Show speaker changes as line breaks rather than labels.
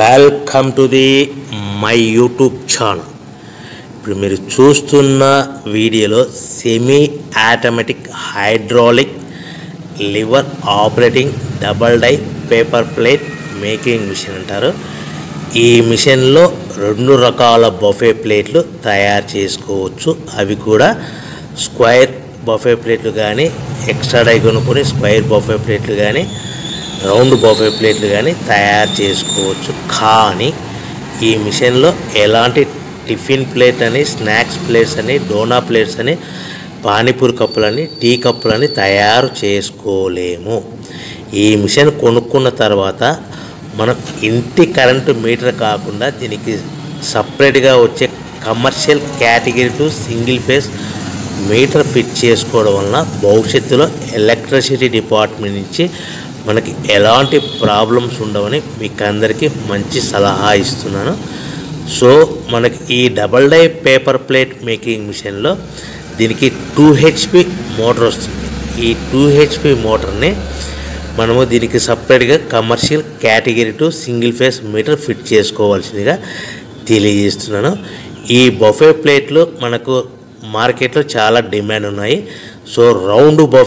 Welcome to the my YouTube channel. ఇప్పుడు మీరు చూస్తున్న వీడియోలో semi automatic hydraulic lever operating double die paper plate making machine అంటారు. ఈ మిషన్లో 2 రకాల బఫే ప్లేట్లు తయారు చేసుకోవచ్చు. అవి కూడా స్క్వేర్ బఫే ప్లేట్లు కానీ, ఎక్స్ట్రా డై కొనుక్కొని స్క్వేర్ బఫే ప్లేట్లు కానీ, రౌండ్ బఫే ప్లేట్లు కానీ తయారు చేసుకోవచ్చు. కానీ ఈ మిషన్లో ఎలాంటి టిఫిన్ ప్లేట్ అని, స్నాక్స్ ప్లేట్స్ అని, డోనా ప్లేట్స్ అని, పానీపూరి కప్పులని, టీ కప్పులని తయారు చేసుకోలేము. ఈ మిషన్ కొనుక్కున్న తర్వాత మనం ఇంటి కరెంటు మీటర్ కాకుండా దీనికి సపరేట్గా వచ్చే commercial category to single phase metre fit చేసుకోవడం వలన భవిష్యత్తులో ఎలక్ట్రిసిటీ డిపార్ట్మెంట్ నుంచి మనకి ఎలాంటి ప్రాబ్లమ్స్ ఉండవని మీకు అందరికీ మంచి సలహా ఇస్తున్నాను. సో మనకి ఈ double die paper plate making మిషన్లో దీనికి 2 HP మోటార్ వస్తుంది. ఈ 2 HP మోటార్ని మనము దీనికి సపరేట్గా commercial category to single phase metre fit చేసుకోవాల్సిందిగా తెలియజేస్తున్నాను. ఈ బఫే ప్లేట్లు మనకు మార్కెట్లో చాలా డిమాండ్ ఉన్నాయి. So round buffet